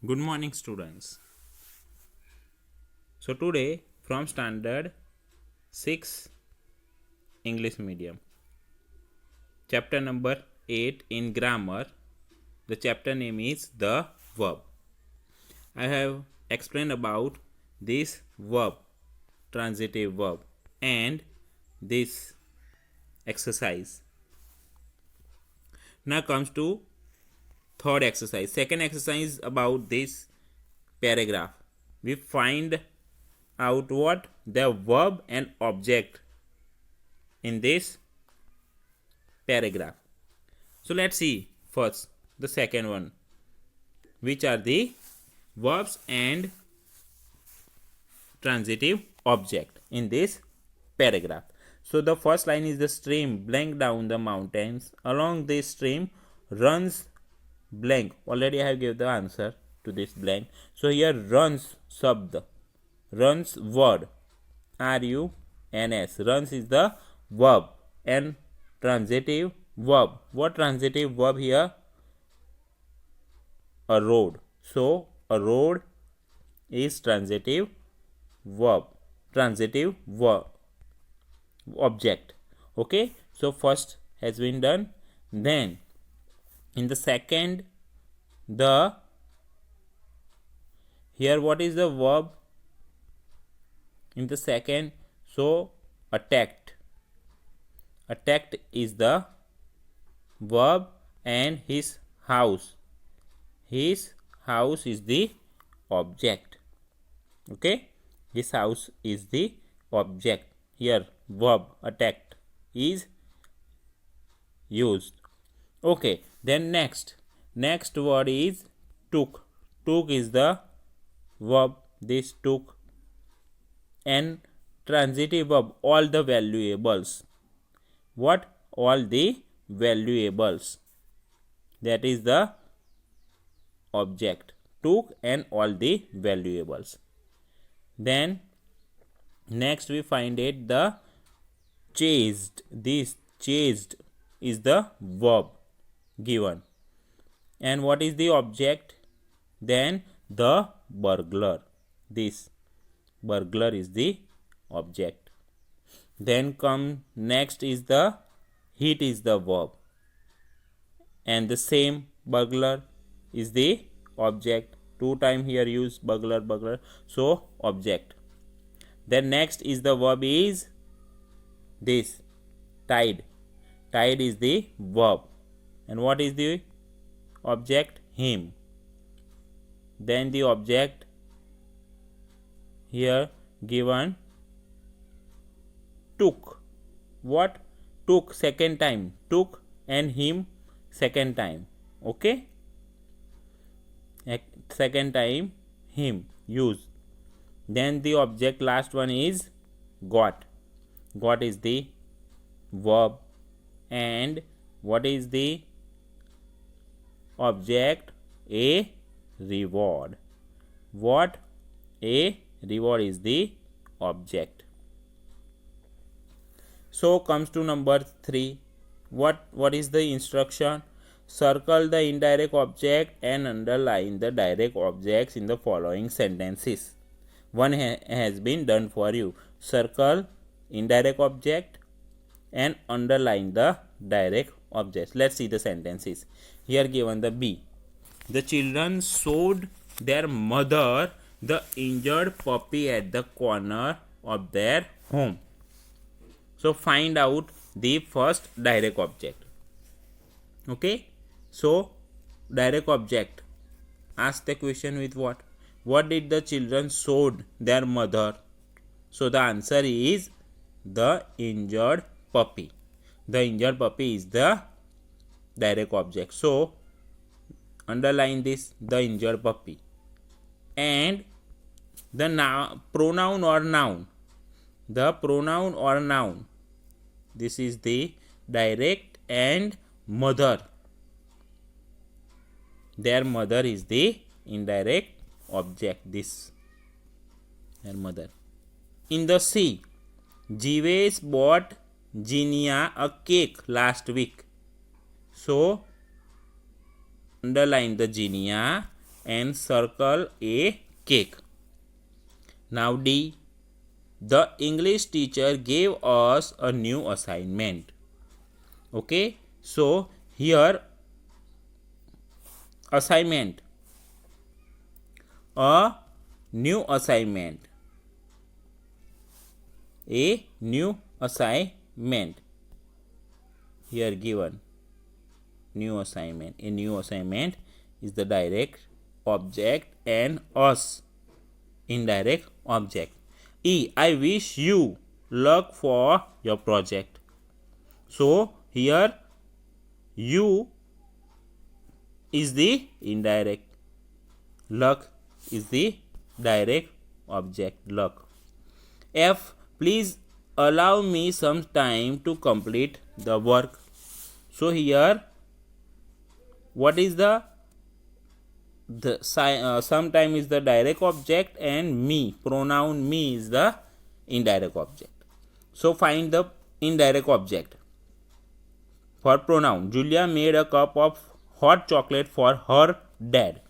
Good morning, students. So today from standard 6 English medium, chapter number 8 in grammar. The chapter name is the verb. I have explained about this verb, transitive verb, and this exercise. Now comes to third exercise. Second exercise about this paragraph. We find out what the verb and object in this paragraph. So let's see first the second one, which are the verbs and transitive object in this paragraph. So the first line is the stream blank down the mountains. Along this stream runs blank. Already I have given the answer to this blank. So here runs shabd, runs word, runs, runs is the verb and transitive verb. What transitive verb here? A road. So a road is transitive verb, transitive verb object. Okay, so first has been done. Then in the second, the here what is the verb in the second? So attacked, attacked is the verb and his house is the object. Okay, his house is the object. Here verb attacked is used. Okay, then next word is took. Took is the verb, this took, and transitive verb, all the valuables. What? All the valuables, that is the object. Took and all the valuables. Then next we find it the chased. This chased is the verb given. And what is the object? Then the burglar. This burglar is the object. Then come next is the hit is the verb, and the same burglar is the object. Two time here use burglar, so object. Then next is the verb is this tide. Tide is the verb, and what is the object? Him. Then the object here given took. What? Took second time. Took and him second time. Okay, second time him used. Then the object last one is got. Got is the verb, and what is the object? A reward. What? A reward is the object. So comes to number 3. What is the instruction? Circle the indirect object and underline the direct objects in the following sentences. One has been done for you. Circle indirect object and underline the direct objects. Let's see the sentences. Here given the B. The children showed their mother the injured puppy at the corner of their home. So find out the first direct object. Okay, so direct object, ask the question with what? What did the children showed their mother? So the answer is the injured puppy. The injured puppy is the direct object. So underline this, the injured puppy. And the pronoun or noun. The pronoun or noun, this is the direct, and mother, their mother is the indirect object. This their mother. In the C, Jeeves bought Genia a cake last week. So underline the Genia and circle a cake. Now D. The English teacher gave us a new assignment. Okay, so here assignment, a new assignment, a new assignment, here given new assignment. A new assignment is the direct object and us indirect object. E. I wish you luck for your project. So here you is the indirect, luck is the direct object, luck. F. Please allow me some time to complete the work. So here what is the sometime is the direct object and me, pronoun me is the indirect object. So find the indirect object. For pronoun, Julia made a cup of hot chocolate for her dad.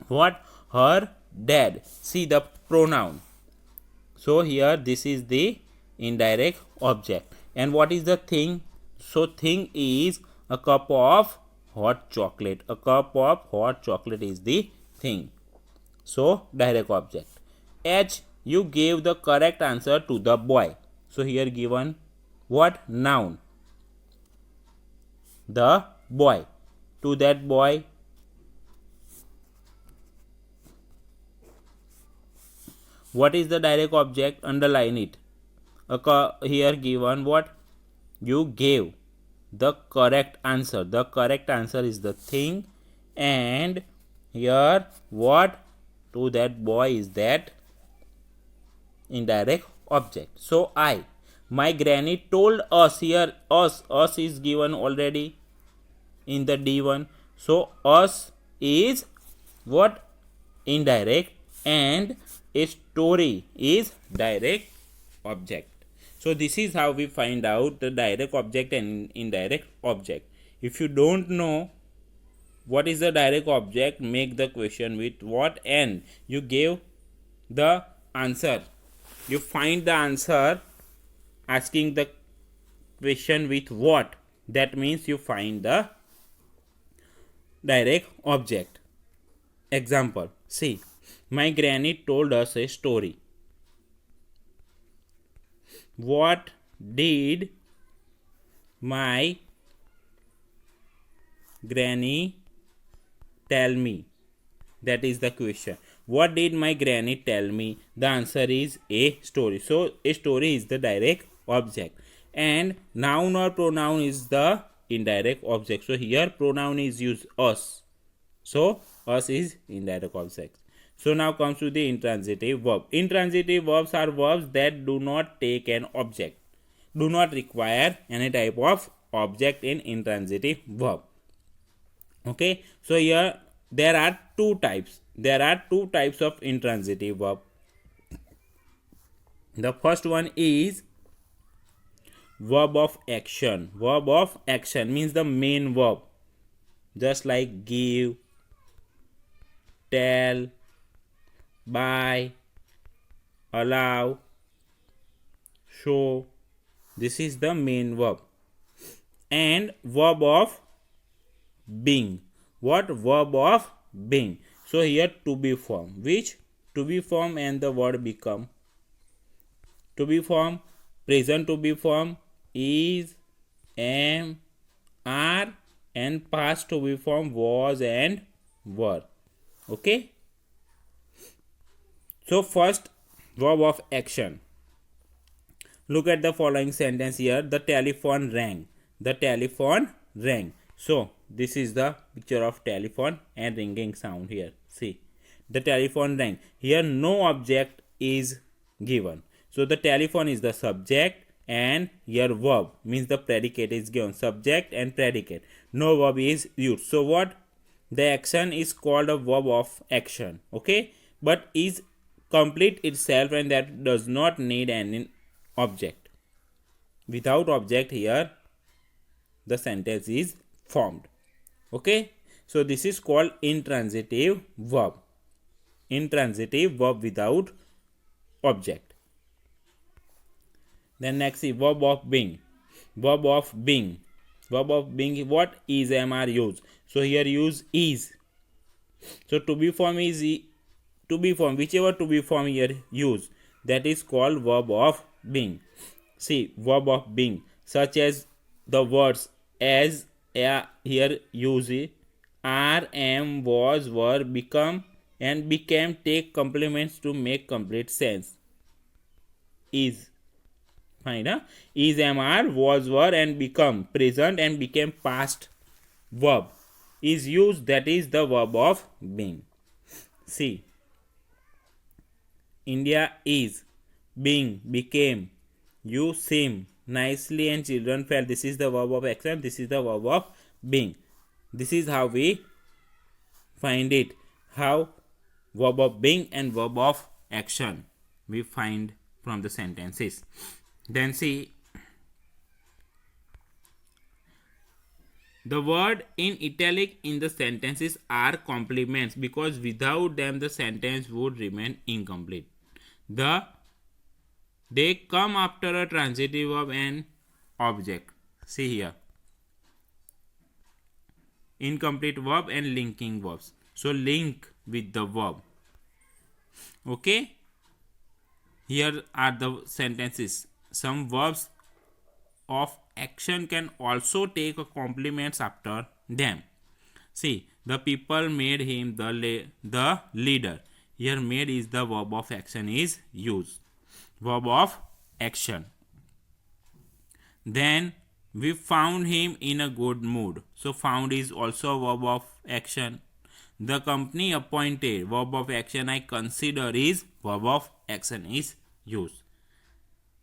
What? Her dad. See the pronoun. So here this is the indirect object. And what is the thing? So thing is a cup of hot chocolate. A cup of hot chocolate is the thing. So direct object. H. You gave the correct answer to the boy. So here given what? Noun. The boy. To that boy. What is the direct object? Underline it. Here given what? You gave the correct answer. The correct answer is the thing, and here what? To that boy is that indirect object. So I. My granny told us. Here us is given already in the D1. So us is what? Indirect, and a story is direct object. So this is how we find out the direct object and indirect object. If you don't know what is the direct object, make the question with what, and you give the answer. You find the answer asking the question with what. That means you find the direct object. Example. See, my granny told us a story. What did my granny tell me? That is the question. What did my granny tell me? The answer is a story. So a story is the direct object, and noun or pronoun is the indirect object. So here pronoun is used us. So us is indirect object. So now comes to the intransitive verb. Intransitive verbs are verbs that do not take an object, do not require any type of object in intransitive verb. Okay, so here there are two types. There are two types of intransitive verb. The first one is verb of action. Verb of action means the main verb, just like give, tell, buy, allow, show. This is the main verb. And verb of being. What? Verb of being. So here to be form. Which? To be form and the word become. To be form, present to be form, is, am, are, and past to be form, was and were. Okay. So first, verb of action. Look at the following sentence here. The telephone rang. The telephone rang. So this is the picture of telephone and ringing sound here. See, the telephone rang. Here no object is given. So the telephone is the subject, and here verb means the predicate is given. Subject and predicate. No verb is used. So what? The action is called a verb of action. Okay, but is complete itself, and that does not need any object. Without object here, the sentence is formed. Okay, So this is called intransitive verb. Intransitive verb without object. Then next is verb of being. Verb of being. Verb of being, what is am are used. So here use is. So to be form is to be form, whichever to be form here use, that is called verb of being. See, verb of being, such as the words as, here use are, am, was, were, become and became take complements to make complete sense. Is, fine, huh? Is, am, are, was, were and become present and became past verb is used, that is the verb of being. See, India is, being, became, you seem, nicely and children fell. This is the verb of action, this is the verb of being. This is how we find it. How verb of being and verb of action we find from the sentences. Then see, the word in italic in the sentences are complements because without them the sentence would remain incomplete. They come after a transitive verb and object. See here, incomplete verb and linking verbs. So link with the verb. Okay, here are the sentences. Some verbs of action can also take a complements after them. See, the people made him the leader. Here made is the verb of action is used. Verb of action. Then we found him in a good mood. So found is also a verb of action. The company appointed, verb of action I consider is verb of action is used.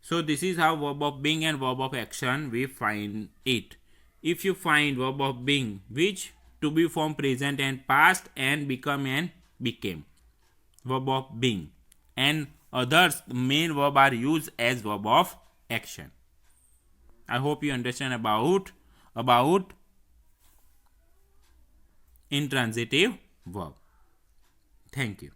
So this is how verb of being and verb of action we find it. If you find verb of being which to be form present and past and become and became, verb of being, and others main verb are used as verb of action. I hope you understand about intransitive verb. Thank you.